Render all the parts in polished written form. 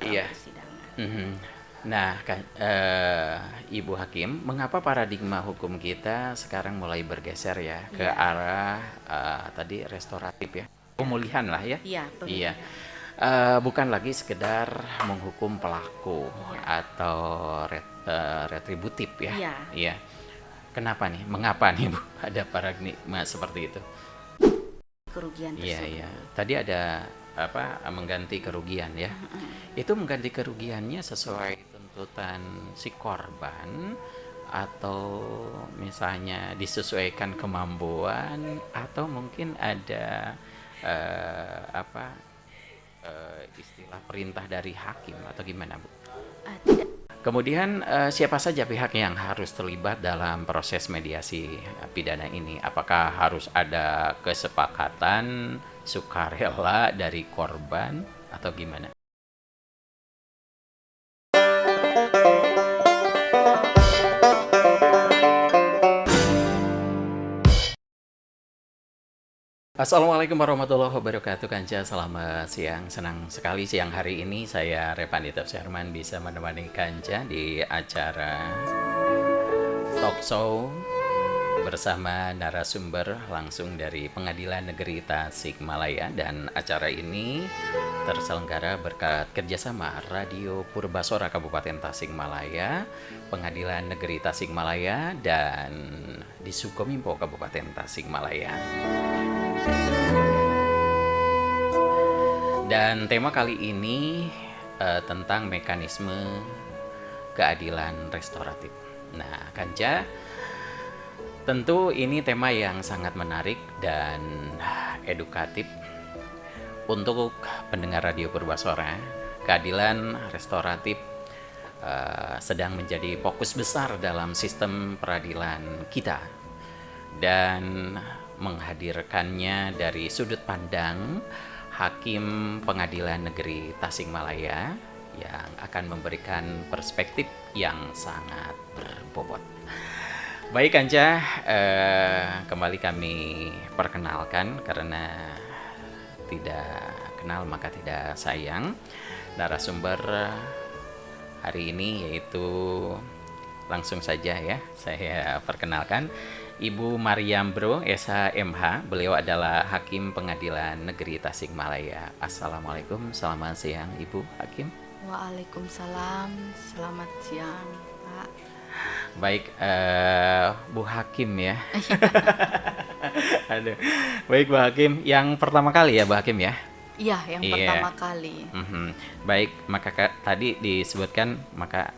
dalam Iya. persidangan. Mhm. Nah, kan, Ibu Hakim, mengapa paradigma hukum kita sekarang mulai bergeser ya ke Iya, arah tadi restoratif ya, ya, pemulihan lah ya? iya Iya. pemulihan. Bukan lagi sekedar menghukum pelaku Iya, atau retributif ya? iya. Iya. Kenapa nih? Mengapa nih Bu? Ada paradigma seperti itu? Kerugian Iya, iya. tersebut. Tadi ada apa? Mengganti kerugian ya. Itu mengganti kerugiannya sesuai tuntutan si korban atau misalnya disesuaikan kemampuan atau mungkin ada apa istilah perintah dari hakim atau gimana, Bu? Tidak. Kemudian siapa saja pihak yang harus terlibat dalam proses mediasi pidana ini? Apakah harus ada kesepakatan sukarela dari korban atau gimana? Assalamualaikum warahmatullahi wabarakatuh Kanca, selamat siang. Senang sekali siang hari ini saya Revanita Sherman bisa menemani Kanca di acara talk show bersama narasumber langsung dari Pengadilan Negeri Tasikmalaya, dan acara ini terselenggara berkat kerjasama Radio Purbasora Kabupaten Tasikmalaya, Pengadilan Negeri Tasikmalaya, dan Disukominfo Kabupaten Tasikmalaya. Dan tema kali ini tentang mekanisme keadilan restoratif. Nah, Kanca, tentu ini tema yang sangat menarik dan edukatif untuk pendengar Radio Purbasora. Keadilan restoratif sedang menjadi fokus besar dalam sistem peradilan kita, dan menghadirkannya dari sudut pandang Hakim Pengadilan Negeri Tasikmalaya yang akan memberikan perspektif yang sangat berbobot. Baik Kanca, kembali kami perkenalkan karena tidak kenal maka tidak sayang. Narasumber hari ini yaitu, langsung saja ya saya perkenalkan, Ibu Mariam Bro, SHMH. Beliau adalah Hakim Pengadilan Negeri Tasikmalaya. Assalamualaikum, selamat siang Ibu Hakim. Waalaikumsalam, selamat siang, Pak. Baik, Bu Hakim ya. Aduh. Baik Bu Hakim, yang pertama kali ya Bu Hakim ya? Iya, yang Iya. pertama kali. Baik, maka tadi disebutkan maka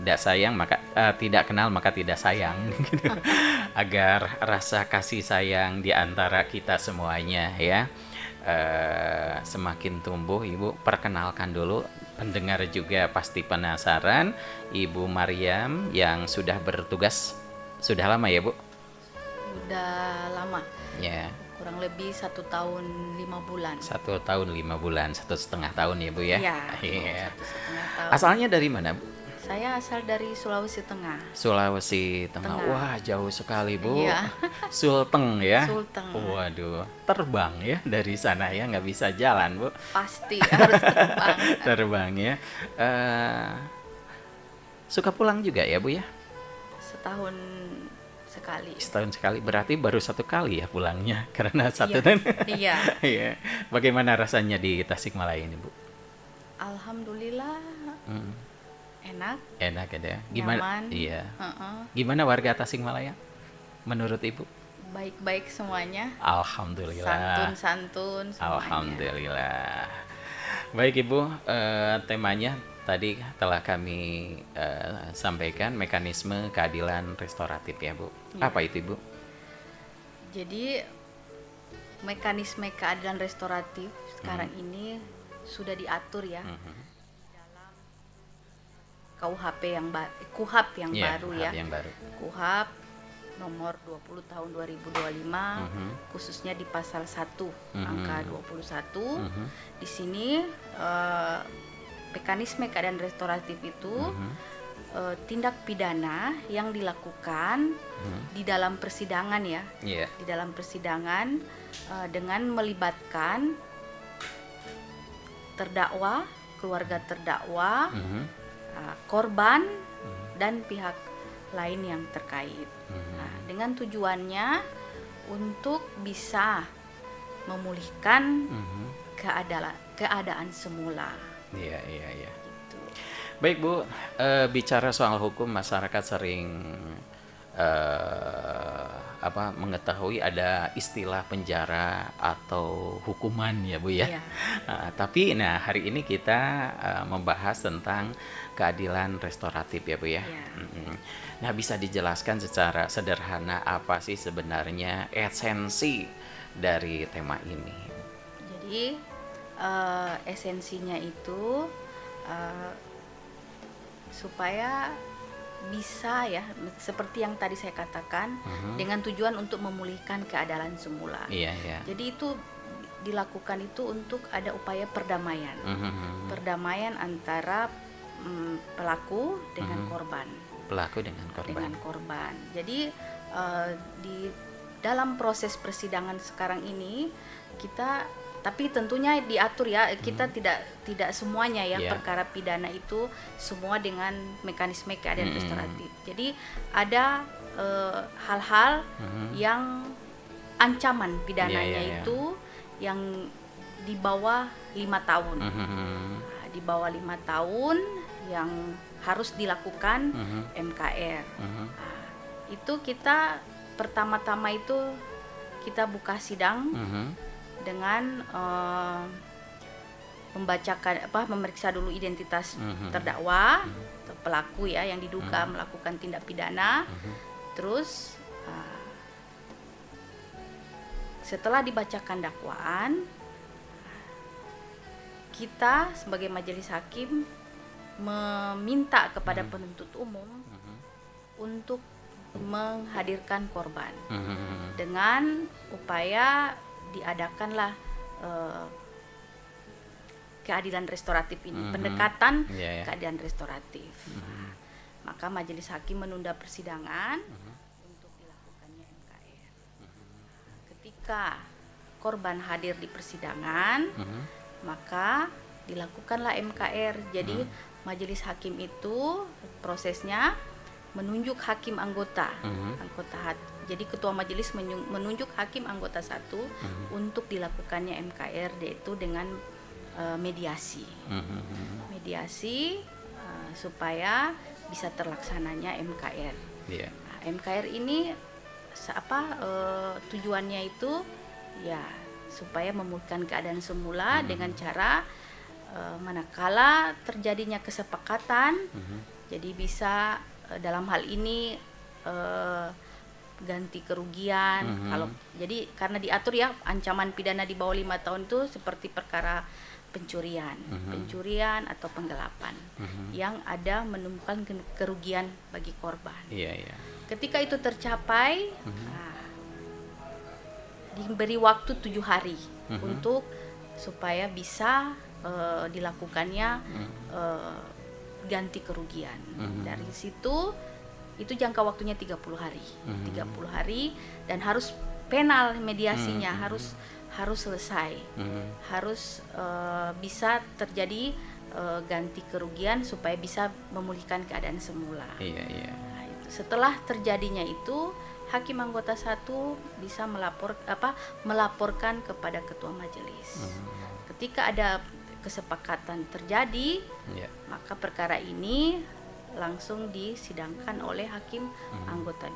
tidak sayang maka tidak kenal maka tidak sayang gitu. Agar rasa kasih sayang di antara kita semuanya ya semakin tumbuh. Ibu perkenalkan dulu, pendengar juga pasti penasaran, Ibu Mariam yang sudah bertugas sudah lama ya Bu? Udah lama, Ya, kurang lebih 1 tahun 5 bulan. 1 tahun 5 bulan, 1,5 tahun ya Bu ya? Iya, Iya. 1,5 tahun. Asalnya dari mana Bu? Saya asal dari Sulawesi Tengah. Sulawesi Tengah. Tengah. Wah, jauh sekali Bu. Iya. Sulteng ya. Sulteng. Waduh, terbang ya dari sana ya, nggak bisa jalan Bu. Pasti harus terbang. Terbang ya. Suka pulang juga ya Bu ya? Setahun sekali. Setahun sekali, berarti baru 1 kali ya pulangnya karena satu Iya. dan Iya. Iya. Bagaimana rasanya di Tasikmalaya ini Bu? Alhamdulillah enak, Enak ya? Gimana? nyaman. Iya. Heeh. Gimana warga Tasikmalaya? Menurut Ibu? Baik-baik semuanya. Alhamdulillah. Santun-santun semuanya. Alhamdulillah. Baik Ibu, temanya tadi telah kami sampaikan, mekanisme keadilan restoratif ya Bu. Ya. Apa itu Ibu? Jadi mekanisme keadilan restoratif sekarang ini sudah diatur ya dalam KUHP yang KUHAP yang Iya, baru hal ya. yang baru. KUHAP nomor 20 tahun 2025, khususnya di pasal 1 angka 21. Di sini mekanisme keadilan restoratif itu tindak pidana yang dilakukan di dalam persidangan ya. Iya. Di dalam persidangan dengan melibatkan terdakwa keluarga terdakwa, Mhm. korban, dan pihak lain yang terkait. Nah, dengan tujuannya untuk bisa memulihkan Mhm. keadaan semula. Iya, iya, iya. Gitu. Baik Bu, bicara soal hukum, masyarakat sering mengetahui ada istilah penjara atau hukuman ya Bu ya. Iya. Tapi nah hari ini kita membahas tentang keadilan restoratif ya Bu ya. Iya. Nah bisa dijelaskan secara sederhana apa sih sebenarnya esensi dari tema ini? Jadi esensinya itu supaya bisa ya, seperti yang tadi saya katakan, dengan tujuan untuk memulihkan keadaan semula. Iya, iya. Jadi itu dilakukan itu untuk ada upaya perdamaian, perdamaian antara pelaku dengan korban. Pelaku dengan korban. Jadi di dalam proses persidangan sekarang ini kita, tapi tentunya diatur ya, kita tidak semuanya ya, perkara pidana itu semua dengan mekanisme keadilan restoratif. Jadi ada hal-hal yang ancaman pidananya itu yang di bawah 5 tahun. Nah, di bawah 5 tahun yang harus dilakukan MKR. Nah, itu kita pertama-tama itu kita buka sidang dengan memeriksa dulu identitas terdakwa atau pelaku ya yang diduga melakukan tindak pidana. Terus setelah dibacakan dakwaan, kita sebagai majelis hakim meminta kepada penuntut umum untuk menghadirkan korban dengan upaya diadakanlah keadilan restoratif ini, pendekatan keadilan restoratif. Nah, maka majelis hakim menunda persidangan untuk dilakukannya MKR. Ketika korban hadir di persidangan, maka dilakukanlah MKR. Jadi majelis hakim itu prosesnya menunjuk hakim anggota, jadi ketua majelis menunjuk hakim anggota 1 untuk dilakukannya MKR, yaitu dengan mediasi, supaya bisa terlaksananya MKR. Nah, MKR ini tujuannya itu ya supaya memulihkan keadaan semula dengan cara manakala terjadinya kesepakatan, jadi bisa dalam hal ini ganti kerugian. Kalau jadi karena diatur ya ancaman pidana di bawah 5 tahun itu seperti perkara pencurian atau penggelapan yang ada menemukan kerugian bagi korban. Ketika itu tercapai, diberi waktu 7 hari untuk supaya bisa dilakukannya ganti kerugian. Dari situ itu jangka waktunya 30 hari. 30 hari dan harus penal mediasinya harus selesai. Harus bisa terjadi ganti kerugian supaya bisa memulihkan keadaan semula. Nah, itu. Setelah terjadinya itu hakim anggota 1 bisa melaporkan kepada ketua majelis. Ketika ada kesepakatan terjadi, maka perkara ini langsung disidangkan oleh hakim anggota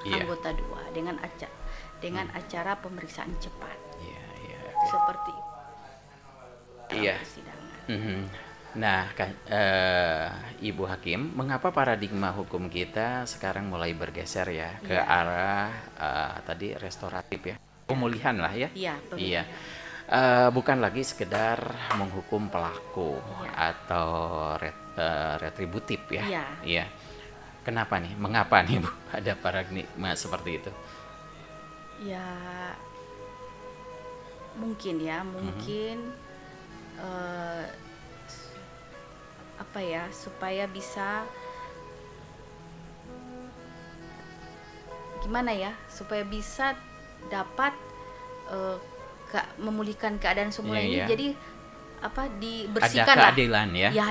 2 dengan acara pemeriksaan cepat. Seperti itu. Persidangan. Nah, Ibu Hakim, mengapa paradigma hukum kita sekarang mulai bergeser ya ke arah tadi restoratif ya, pemulihan lah ya? Iya. Bukan lagi sekedar menghukum pelaku atau retributif ya. Iya. Kenapa nih? Mengapa nih Bu ada paradigma seperti itu? Ya mungkin supaya bisa gimana ya, supaya bisa dapat memulihkan keadaan semula ini. Jadi dibersihkan ada lah. keadilan ya. Ya,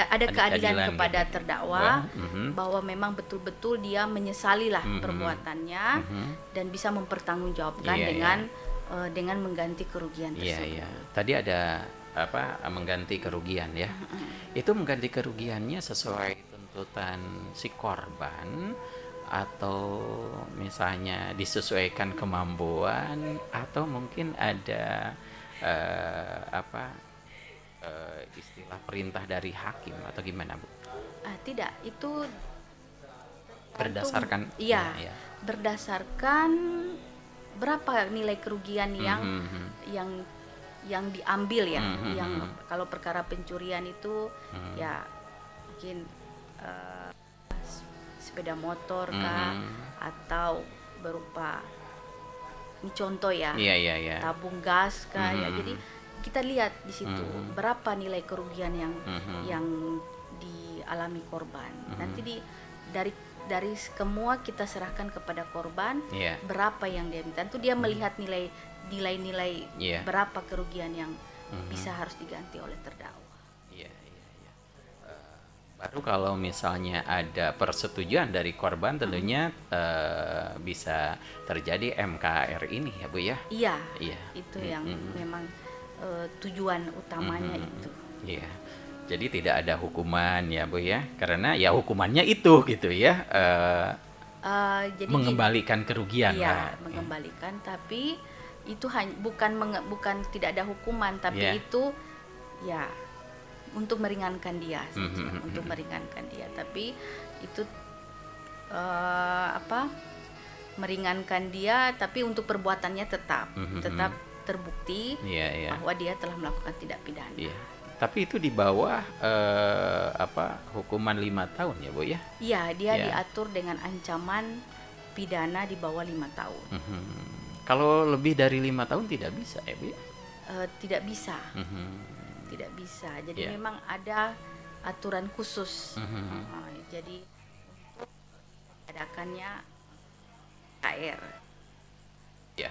ada keadilan kepada gitu. terdakwa bahwa memang betul-betul dia menyesali lah perbuatannya dan bisa mempertanggungjawabkan dengan mengganti kerugian tersebut. Iya. Tadi ada mengganti kerugian ya. Itu mengganti kerugiannya sesuai tuntutan si korban atau misalnya disesuaikan kemampuan atau mungkin ada istilah perintah dari hakim atau gimana, Bu? Tidak, itu Berdasarkan berdasarkan berapa nilai kerugian yang diambil ya. Yang kalau perkara pencurian itu ya mungkin sepeda motor kah atau berupa, ini contoh ya, tabung gas kah ya. Jadi kita lihat di situ berapa nilai kerugian yang dialami korban. Nanti dari semua kita serahkan kepada korban berapa yang dia minta. Tentu dia melihat nilai berapa kerugian yang bisa harus diganti oleh terdakwa. Baru kalau misalnya ada persetujuan dari korban tentunya bisa terjadi MKR ini ya, Bu ya. Iya. Itu yang memang tujuan utamanya itu. Iya. Jadi tidak ada hukuman ya, Bu ya, karena ya hukumannya itu gitu ya. Jadi mengembalikan kerugian. Iya, mengembalikan, tapi itu bukan tidak ada hukuman, tapi itu ya untuk meringankan dia, untuk meringankan dia. Tapi itu meringankan dia, tapi untuk perbuatannya tetap terbukti bahwa dia telah melakukan tindak pidana. Tapi itu di bawah hukuman 5 tahun ya, Bu ya? Iya, dia diatur dengan ancaman pidana di bawah 5 tahun. Kalau lebih dari 5 tahun tidak bisa ya, Bu ya? Tidak bisa. Tidak bisa. Jadi memang ada aturan khusus. Jadi adakannya KR. Ya.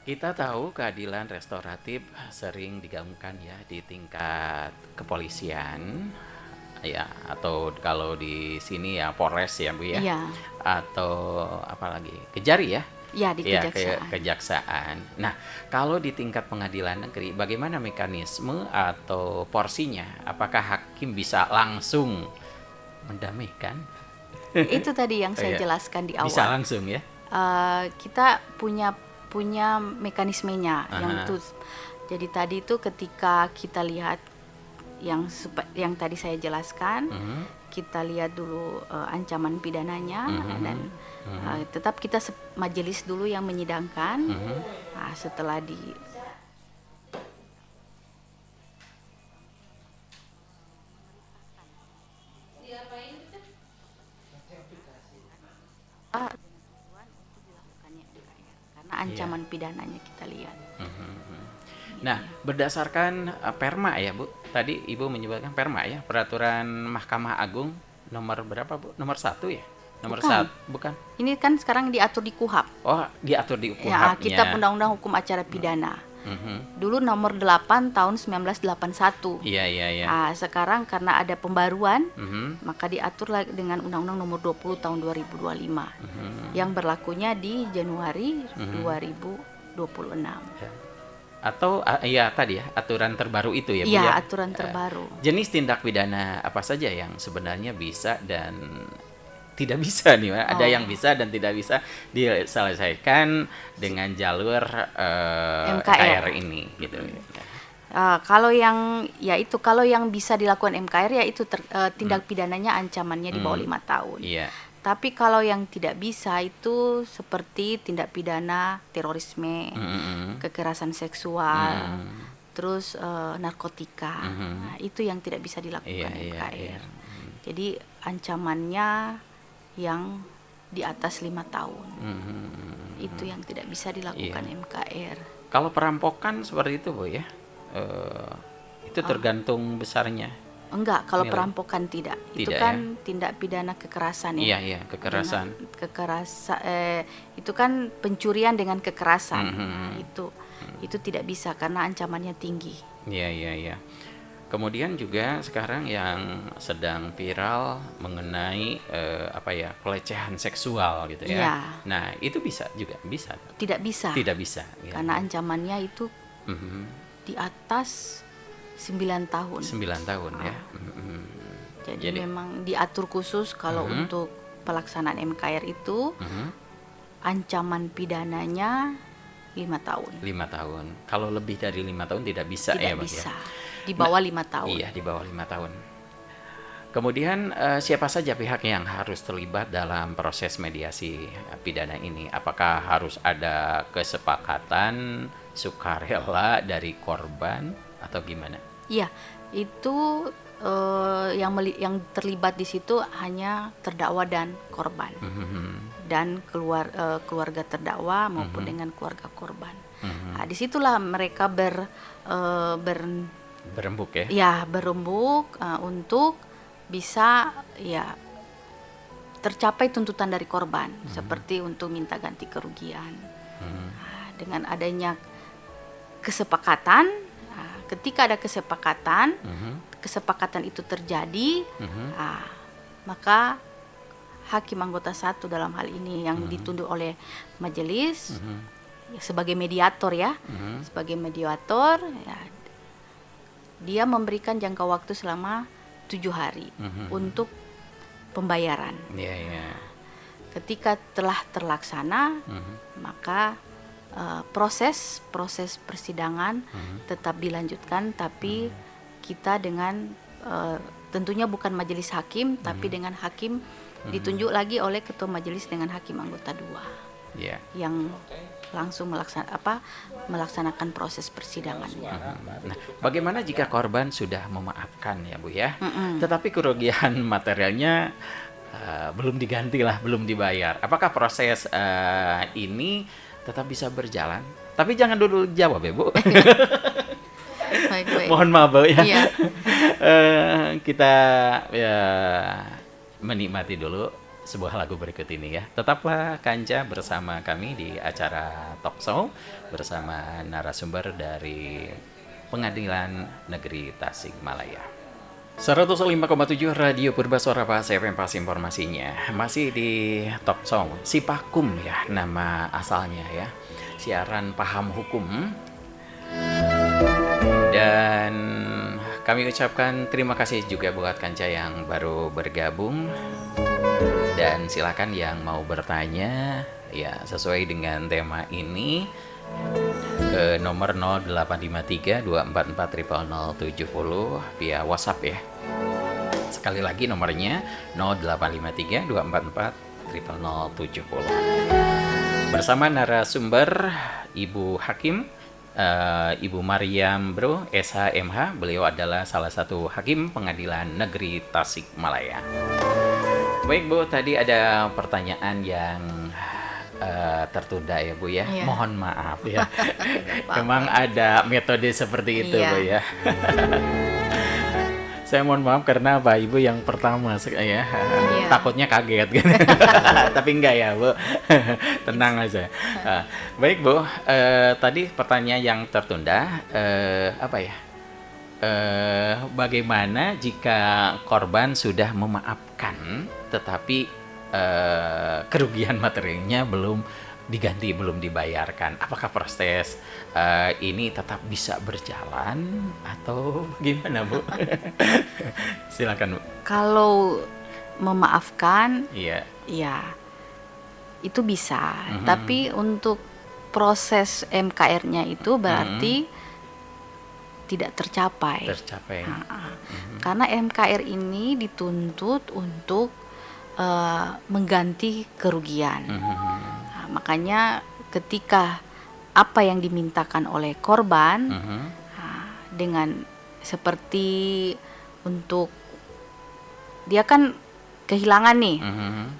Kita tahu keadilan restoratif sering digaungkan ya di tingkat kepolisian ya, atau kalau di sini ya Polres ya, Bu ya. Atau apalagi Kejari ya. Ya, di kejaksaan. Kejaksaan. Nah, kalau di tingkat pengadilan negeri, bagaimana mekanisme atau porsinya? Apakah hakim bisa langsung mendamaikan? Itu tadi yang saya jelaskan di awal. Bisa langsung ya? Kita punya mekanismenya yang itu. Jadi tadi itu ketika kita lihat yang tadi saya jelaskan, kita lihat dulu ancaman pidananya dan tetap kita majelis dulu yang menyidangkan. Nah, setelah karena ancaman pidananya kita lihat. Nah, berdasarkan perma ya, Bu. Tadi Ibu menyebutkan perma ya, peraturan Mahkamah Agung nomor berapa, Bu? Nomor 1 ya? Nomor 1, bukan? Ini kan sekarang diatur di KUHAP. Oh, diatur di KUHAP-nya. Ya, Kitab Undang-Undang Hukum Acara Pidana. Dulu nomor 8 tahun 1981. Iya. Nah, sekarang karena ada pembaruan, maka diatur dengan Undang-Undang nomor 20 tahun 2025. Yang berlakunya di Januari 2026. Atau tadi ya, aturan terbaru itu ya, Bu ya? Iya, aturan terbaru. Jenis tindak pidana apa saja yang sebenarnya bisa dan tidak bisa nih, ada yang bisa dan tidak bisa diselesaikan dengan jalur MKR ini gitu. Kalau yang bisa dilakukan MKR ya itu tindak pidananya ancamannya di bawah 5 tahun. Tapi kalau yang tidak bisa itu seperti tindak pidana terorisme, kekerasan seksual, terus narkotika. Nah, itu yang tidak bisa dilakukan MKR. Jadi ancamannya yang di atas 5 tahun. Itu yang tidak bisa dilakukan MKR. Kalau perampokan seperti itu, Bu ya? Itu tergantung besarnya. Enggak, kalau perampokan tidak. Itu kan tindak pidana kekerasan ya. Iya, kekerasan. Itu kan pencurian dengan kekerasan. Nah, itu tidak bisa karena ancamannya tinggi. Iya, iya, iya. Kemudian juga sekarang yang sedang viral mengenai apa ya, pelecehan seksual gitu ya. Iya, Nah, itu bisa juga bisa. tidak bisa Tidak bisa ya. karena ancamannya itu Mhm. di atas 9 tahun. 9 tahun ya. Mhm. Jadi Jadi memang diatur khusus kalau untuk pelaksanaan MKR itu mhm, ancaman pidananya 5 tahun. 5 tahun. Kalau lebih dari 5 tahun tidak bisa ya, Tidak Mas bisa. ya. Di bawah 5 tahun. Iya, di bawah 5 tahun. Kemudian siapa saja pihak yang harus terlibat dalam proses mediasi pidana ini? Apakah harus ada kesepakatan sukarela dari korban atau gimana? Iya, itu yang terlibat di situ hanya terdakwa dan korban Mhm. dan keluarga terdakwa maupun dengan keluarga korban. Mhm. Nah, disitulah mereka Berembuk ya? ya berembuk untuk bisa ya tercapai tuntutan dari korban seperti untuk minta ganti kerugian. Nah, dengan adanya kesepakatan, ketika ada kesepakatan, kesepakatan itu terjadi, maka hakim anggota 1 dalam hal ini yang ditunjuk oleh majelis ya, sebagai mediator ya, sebagai mediator ya, dia memberikan jangka waktu selama 7 hari untuk pembayaran. Iya, iya. Ketika telah terlaksana, maka proses persidangan tetap dilanjutkan, tapi kita dengan tentunya bukan majelis hakim, tapi dengan hakim ditunjuk lagi oleh ketua majelis dengan hakim anggota 2 Iya. yang langsung melaksanakan proses persidangannya. Nah, bagaimana jika korban sudah memaafkan ya Bu ya, tetapi kerugian materialnya belum diganti lah, belum dibayar. Apakah proses ini tetap bisa berjalan? Tapi jangan dulu jawab ya Bu. Baik. Mohon maaf Bu ya. Iya. Kita ya menikmati dulu sebuah lagu berikut ini ya. Tetaplah Kanca bersama kami di acara Talk Show bersama narasumber dari Pengadilan Negeri Tasikmalaya. 105,7 Radio Purbasuara Pas FM Pas informasinya. Masih di Talk Show Sipakum ya nama asalnya ya. Siaran paham hukum. Dan kami ucapkan terima kasih juga buat Kanca yang baru bergabung. Dan silakan yang mau bertanya ya sesuai dengan tema ini ke nomor 0853 244 0070 via WhatsApp ya. Sekali lagi nomornya 0853 244 0070. Bersama narasumber Ibu Hakim Ibu Mariam Bro SHMH. Beliau adalah salah satu hakim Pengadilan Negeri Tasikmalaya. Baik Bu, tadi ada pertanyaan yang tertunda ya Bu ya. Iya. Mohon maaf ya. Memang ada metode seperti itu Iya. Bu ya. Saya mohon maaf karena Pak Ibu yang pertama ya. Takutnya kaget kan. Tapi enggak ya Bu. Tenang aja. Baik Bu, tadi pertanyaan yang tertunda apa ya? Bagaimana jika korban sudah memaafkan tetapi kerugian materialnya belum diganti, belum dibayarkan? Apakah proses ini tetap bisa berjalan atau gimana Bu? Silakan Bu. Kalau memaafkan, Iya. ya itu bisa. Tapi untuk proses MKR-nya itu berarti tidak tercapai. Tercapai. Karena MKR ini dituntut untuk mengganti kerugian. Nah, makanya ketika apa yang dimintakan oleh korban dengan seperti untuk dia kan kehilangan nih,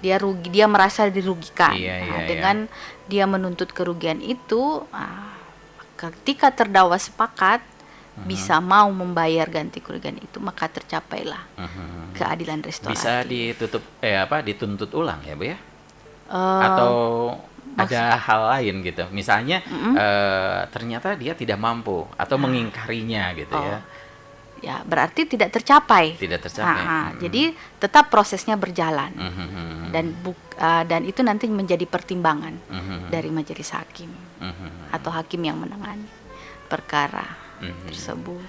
dia merasa dirugikan. Iya. Dengan dia menuntut kerugian itu, ketika terdakwa sepakat bisa mau membayar ganti kerugian itu, maka tercapailah keadilan restorasi. Bisa dituntut ulang ya Bu ya? Atau ada hal lain gitu. Misalnya ternyata dia tidak mampu atau mengingkarinya gitu ya. Ya, berarti tidak tercapai. Tidak tercapai. Jadi tetap prosesnya berjalan. Dan itu nanti menjadi pertimbangan dari majelis hakim atau hakim yang menangani perkara tersebut.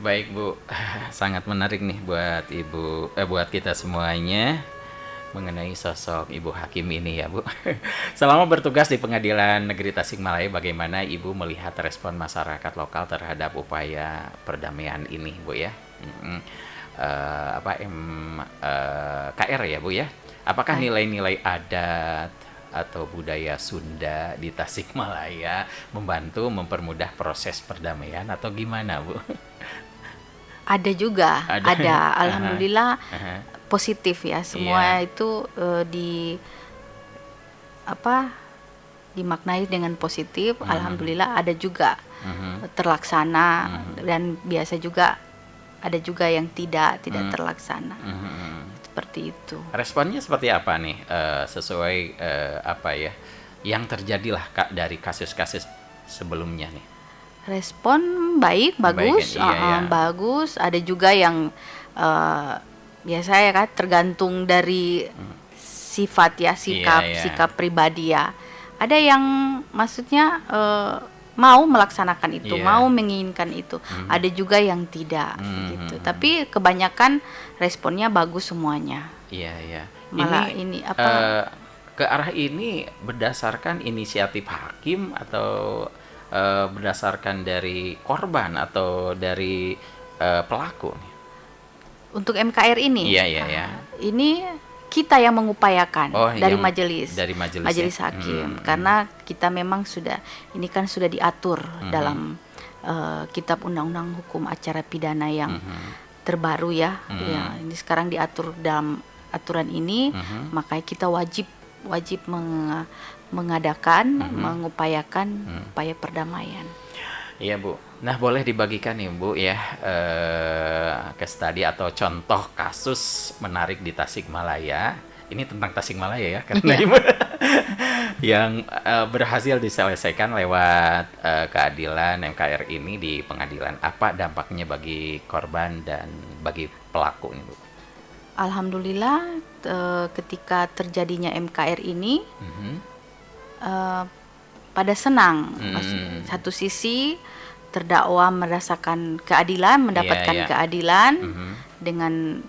Baik Bu, sangat menarik nih buat buat kita semuanya mengenai sosok Ibu Hakim ini ya Bu. Selama bertugas di Pengadilan Negeri Tasikmalaya, bagaimana Ibu melihat respon masyarakat lokal terhadap upaya perdamaian ini Bu ya? KR ya Bu ya? Apakah nilai-nilai adat atau budaya Sunda di Tasikmalaya membantu mempermudah proses perdamaian atau gimana Bu? Ada juga, ada. Alhamdulillah positif ya, semua itu dimaknai dengan positif. Alhamdulillah ada juga terlaksana dan biasa juga ada juga yang tidak terlaksana. Seperti itu. Responnya seperti apa nih? Sesuai yang terjadilah dari kasus-kasus sebelumnya nih? Respon baik, bagus, bagus. Ada juga yang biasa ya kan, tergantung dari sifat ya, sikap pribadi ya. Ada yang maksudnya mau melaksanakan itu, mau menginginkan itu. Ada juga yang tidak gitu. Tapi kebanyakan responnya bagus semuanya. Iya. Malah ini apa? Ke arah ini berdasarkan inisiatif hakim atau berdasarkan dari korban atau dari pelaku nih? Untuk MKR ini, ini kita yang mengupayakan dari majelis hakim, karena kita memang ini kan sudah diatur dalam Kitab Undang-Undang Hukum Acara Pidana yang terbaru ya. Ini sekarang diatur dalam aturan ini, makanya kita wajib mengadakan, mengupayakan upaya perdamaian. Iya Bu. Nah, boleh dibagikan nih Bu ya case study atau contoh kasus menarik di Tasikmalaya. Ini tentang Tasikmalaya ya, karena Ibu yang berhasil diselesaikan lewat keadilan MKR ini di pengadilan. Apa dampaknya bagi korban dan bagi pelaku nih Bu? Alhamdulillah ketika terjadinya MKR ini pada senang. Satu sisi terdakwa merasakan keadilan, mendapatkan keadilan dengan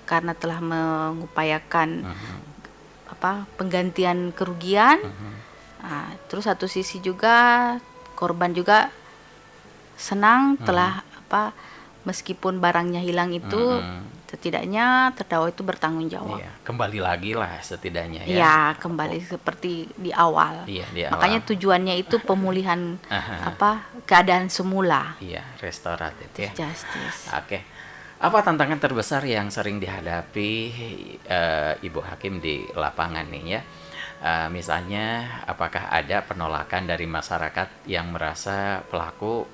karena telah mengupayakan penggantian kerugian. Terus satu sisi juga korban juga senang telah meskipun barangnya hilang itu setidaknya terdakwa itu bertanggung jawab. Kembali lagi lah setidaknya ya. Ya, kembali seperti di awal. Makanya tujuannya itu pemulihan keadaan semula. Iya, restoratif ya. Justice. Oke. Apa tantangan terbesar yang sering dihadapi Ibu Hakim di lapangan nih ya? Misalnya, apakah ada penolakan dari masyarakat yang merasa pelaku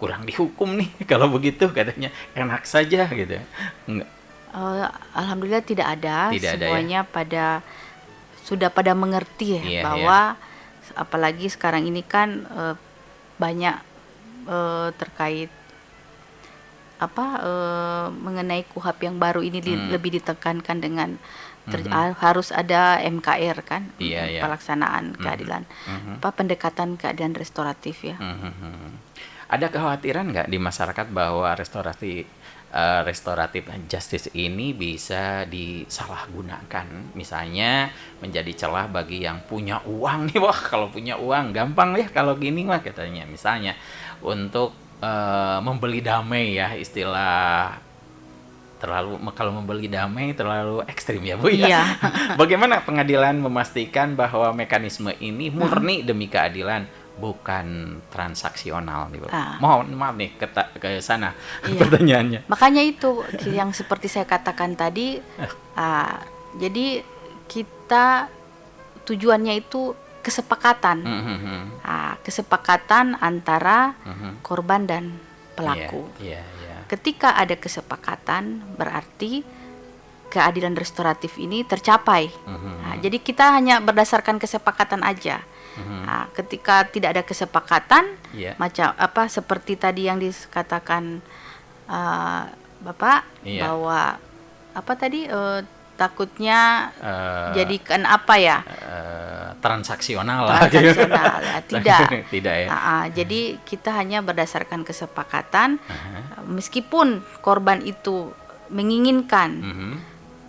kurang dihukum nih, kalau begitu katanya enak saja gitu? Enggak. Alhamdulillah tidak ada. Semuanya ya? sudah pada mengerti ya, bahwa apalagi sekarang ini kan banyak terkait mengenai KUHP yang baru ini lebih ditekankan dengan harus ada MKR kan, pelaksanaan keadilan, pendekatan keadilan restoratif ya. Ada kekhawatiran nggak di masyarakat bahwa restoratif justice ini bisa disalahgunakan, misalnya menjadi celah bagi yang punya uang nih? Wah, kalau punya uang gampang ya kalau gini mah katanya, misalnya untuk membeli damai ya, istilah kalau membeli damai terlalu ekstrim ya Bu ya. Bagaimana pengadilan memastikan bahwa mekanisme ini murni demi keadilan, bukan transaksional nih Bu? Mohon maaf nih ke sana pertanyaannya. Makanya itu yang seperti saya katakan tadi, jadi kita tujuannya itu kesepakatan, kesepakatan antara korban dan pelaku. Ketika ada kesepakatan, berarti keadilan restoratif ini tercapai. Nah, jadi kita hanya berdasarkan kesepakatan aja. Nah, ketika tidak ada kesepakatan, macam apa seperti tadi yang dikatakan Bapak bahwa apa tadi takutnya jadikan apa ya? Transaksional ya, tidak. Tidak ya. Jadi kita hanya berdasarkan kesepakatan, meskipun korban itu menginginkan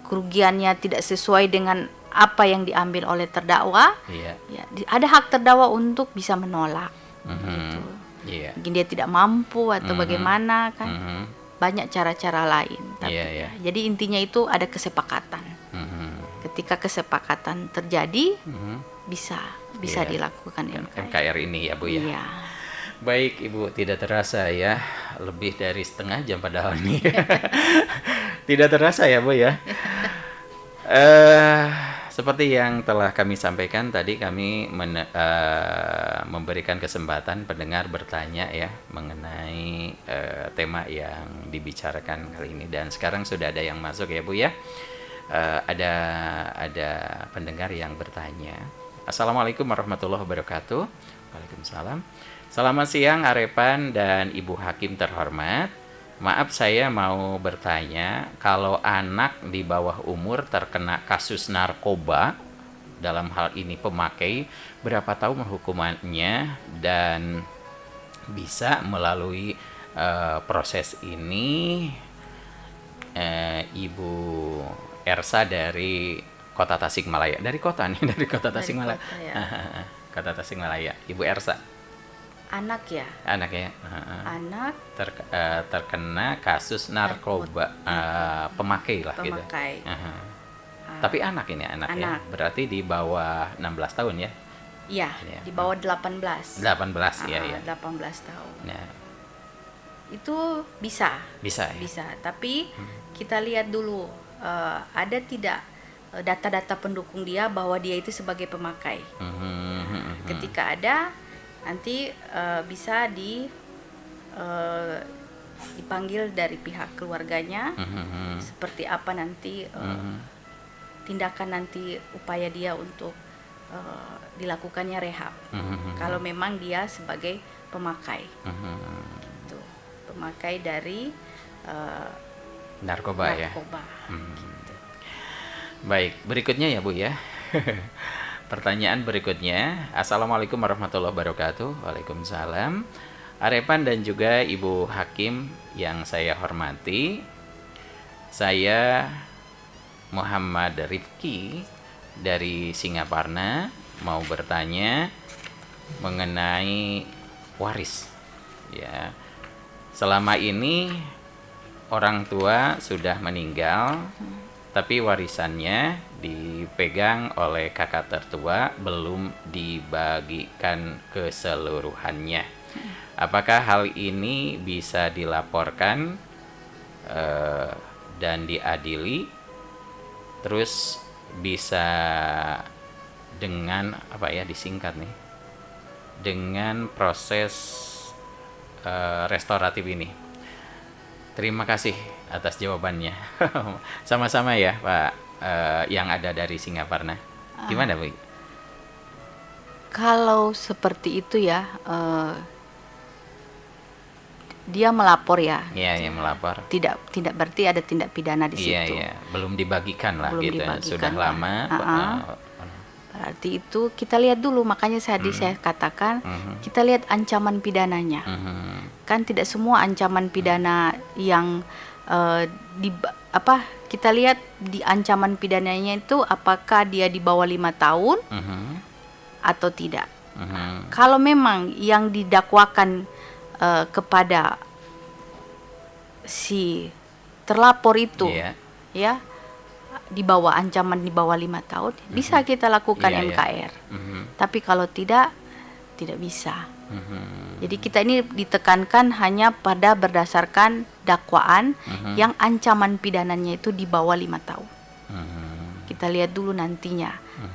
kerugiannya tidak sesuai dengan apa yang diambil oleh terdakwa, ya, ada hak terdakwa untuk bisa menolak. Gitu. Mungkin dia tidak mampu atau bagaimana kan, banyak cara-cara lain. Tapi jadi intinya itu ada kesepakatan. Ketika kesepakatan terjadi, bisa dilakukan MKR ini ya Bu ya. Baik Ibu, tidak terasa ya, lebih dari setengah jam padahal nih. Tidak terasa ya Bu ya. Seperti yang telah kami sampaikan tadi, kami memberikan kesempatan pendengar bertanya ya mengenai tema yang dibicarakan kali ini, dan sekarang sudah ada yang masuk ya Bu ya. Ada pendengar yang bertanya. Assalamualaikum warahmatullahi wabarakatuh. Waalaikumsalam. Selamat siang Arepan dan Ibu Hakim terhormat. Maaf, saya mau bertanya, kalau anak di bawah umur terkena kasus narkoba, dalam hal ini pemakai, berapa tahun hukumannya dan bisa melalui proses ini? Ibu Ersa dari Kota Tasikmalaya. Dari kota nih, dari Kota Tasikmalaya. Kota Tasikmalaya. Ibu Ersa. Anak ya. Anak ya. Anak terkena kasus narkoba, pemakai lah gitu. Pemakai. Tapi anak ini anak ya. Berarti di bawah 16 tahun ya? Iya, di bawah 18. 18 ya. 18 tahun. Nah. Itu bisa. Bisa ya? Bisa, tapi kita lihat dulu ada tidak data-data pendukung dia bahwa dia itu sebagai pemakai. Ketika ada, nanti bisa dipanggil dari pihak keluarganya, seperti apa nanti tindakan nanti upaya dia untuk dilakukannya rehab. Kalau memang dia sebagai pemakai, gitu. Pemakai dari narkoba ya. Gitu. Baik, berikutnya ya Bu ya. Pertanyaan berikutnya. Assalamualaikum warahmatullahi wabarakatuh. Waalaikumsalam. Arepan dan juga Ibu Hakim yang saya hormati, saya Muhammad Rifki dari Singaparna mau bertanya mengenai waris ya. Selama ini orang tua sudah meninggal, tapi warisannya dipegang oleh kakak tertua, belum dibagikan keseluruhannya. Apakah hal ini bisa dilaporkan dan diadili? Terus bisa dengan apa ya, disingkat nih, dengan proses restoratif ini. Terima kasih atas jawabannya. Sama-sama ya Pak, yang ada dari Singaparna. Gimana Bu? Kalau seperti itu ya, dia melapor ya. Iya, melapor. Tidak berarti ada tindak pidana di situ. Iya. Belum dibagikan lah belum gitu. Dibagikan sudah lah. lama. Berarti itu kita lihat dulu, makanya saya katakan kita lihat ancaman pidananya. Kan tidak semua ancaman pidana yang kita lihat di ancaman pidananya itu apakah dia di bawah 5 tahun atau tidak. Kalau memang yang didakwakan kepada si terlapor itu ya di bawah ancaman di bawah 5 tahun, bisa kita lakukan MKR. Tapi kalau tidak bisa. Jadi kita ini ditekankan hanya pada berdasarkan dakwaan yang ancaman pidananya itu di bawah 5 tahun. Kita lihat dulu nantinya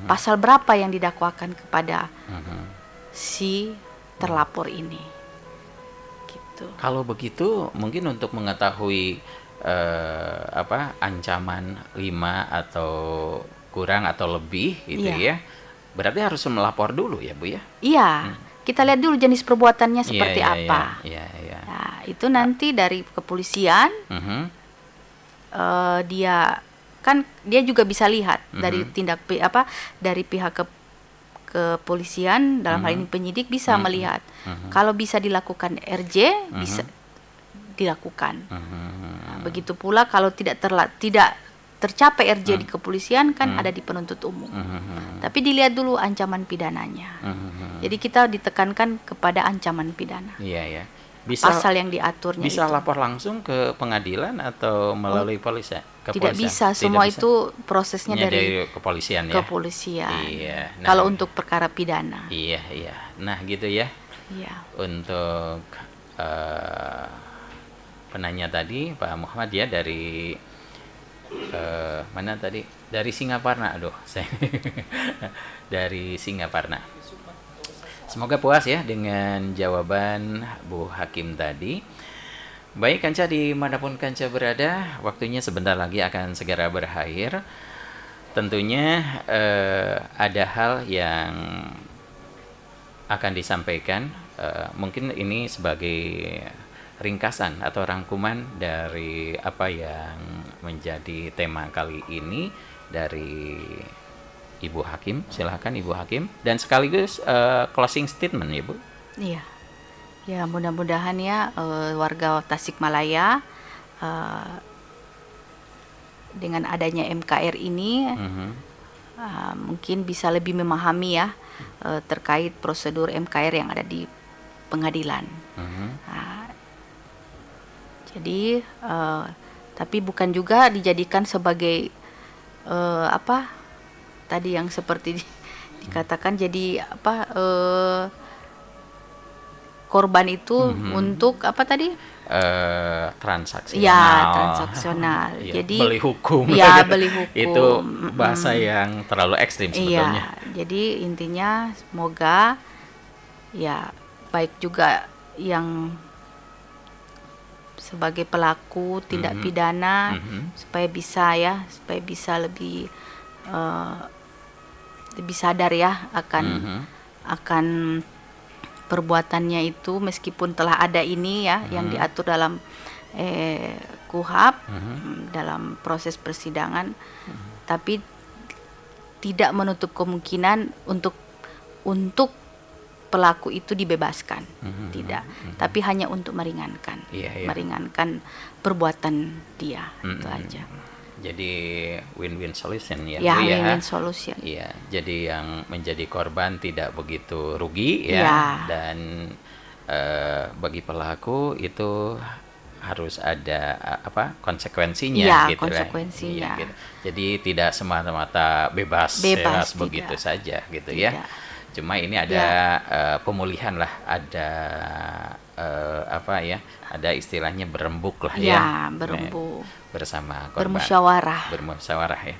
pasal berapa yang didakwakan kepada si terlapor ini. Gitu. Kalau begitu mungkin untuk mengetahui ancaman 5 atau kurang atau lebih gitu ya, berarti harus melapor dulu ya Bu ya? Iya, kita lihat dulu jenis perbuatannya seperti apa. Nah, itu nanti dari kepolisian, dia juga bisa lihat dari dari pihak kepolisian, dalam hal ini penyidik bisa melihat kalau bisa dilakukan RJ bisa dilakukan. Nah, begitu pula kalau tidak tercapai RJ di kepolisian kan ada di penuntut umum. Tapi dilihat dulu ancaman pidananya. Jadi kita ditekankan kepada ancaman pidana. Iya. Pasal yang diaturnya bisa itu. Lapor langsung ke pengadilan atau melalui kepolisian? Tidak bisa, semua itu prosesnya dari kepolisian ya. Kepolisian. Iya. Nah, kalau untuk perkara pidana. Iya. Nah, gitu ya. Iya. Untuk penanya tadi Pak Muhammad ya dari mana tadi? Dari Singaparna. Aduh, saya dari Singaparna. Semoga puas ya dengan jawaban Bu Hakim tadi. Baik Kanca, dimanapun Kanca berada, waktunya sebentar lagi akan segera berakhir. Tentunya ada hal yang akan disampaikan. Mungkin ini sebagai ringkasan atau rangkuman dari apa yang menjadi tema kali ini dari Ibu Hakim. Silahkan Ibu Hakim, dan sekaligus closing statement ya Bu. Iya, ya mudah-mudahan ya warga Tasikmalaya dengan adanya MKR ini mungkin bisa lebih memahami ya terkait prosedur MKR yang ada di pengadilan. Jadi tapi bukan juga dijadikan sebagai tadi yang seperti dikatakan jadi korban itu untuk apa tadi? Transaksional. Ya, transaksional. Jadi beli hukum. Ya, beli hukum. Itu bahasa yang terlalu ekstrim sebetulnya. Iya, jadi intinya semoga ya baik juga yang sebagai pelaku tindak pidana supaya bisa lebih sadar ya akan perbuatannya itu, meskipun telah ada ini ya yang diatur dalam KUHP dalam proses persidangan, tapi tidak menutup kemungkinan untuk pelaku itu dibebaskan, tidak, tapi hanya untuk meringankan perbuatan dia, itu aja. Jadi win-win solution ya. Ya, win-win solution. Iya, jadi yang menjadi korban tidak begitu rugi ya. Dan bagi pelaku itu harus ada konsekuensinya gitu konsekuensinya. Gitu. Jadi tidak semata-mata bebas begitu saja gitu ya. Cuma ini ada pemulihan lah, ada ada istilahnya berembuk lah ya. Berembuk. Bersama korban. Bermusyawarah ya.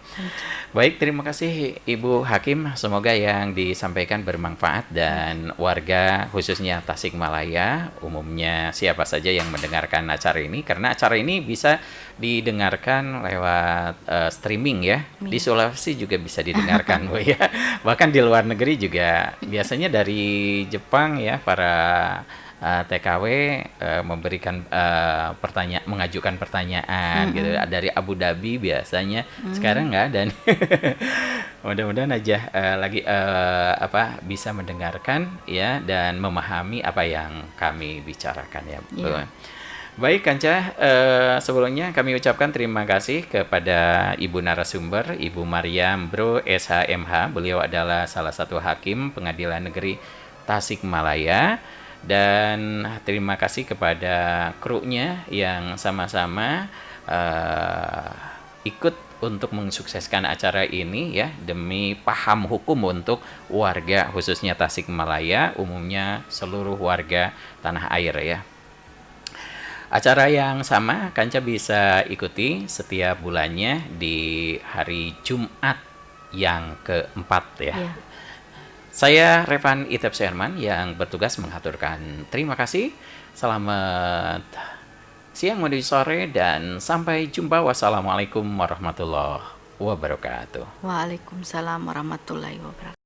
Baik, terima kasih Ibu Hakim. Semoga yang disampaikan bermanfaat dan warga khususnya Tasikmalaya, umumnya siapa saja yang mendengarkan acara ini, karena acara ini bisa didengarkan lewat streaming ya. Di Sulawesi juga bisa didengarkan Bu ya. Bahkan di luar negeri juga, biasanya dari Jepang ya, para TKW memberikan mengajukan pertanyaan gitu dari Abu Dhabi biasanya. Sekarang nggak ada nih. Mudah-mudahan aja bisa mendengarkan ya dan memahami apa yang kami bicarakan ya. Baik Kanca, sebelumnya kami ucapkan terima kasih kepada Ibu narasumber, Ibu Mariam Bro SHMH. Beliau adalah salah satu hakim Pengadilan Negeri Tasikmalaya. Dan terima kasih kepada krunya yang sama-sama ikut untuk mensukseskan acara ini ya, demi paham hukum untuk warga khususnya Tasikmalaya, umumnya seluruh warga tanah air ya. Acara yang sama Kanca bisa ikuti setiap bulannya di hari Jumat yang keempat ya. Saya Revan Itep Sherman yang bertugas mengaturkan terima kasih. Selamat siang menuju sore, dan sampai jumpa. Wassalamualaikum warahmatullahi wabarakatuh. Waalaikumsalam warahmatullahi wabarakatuh.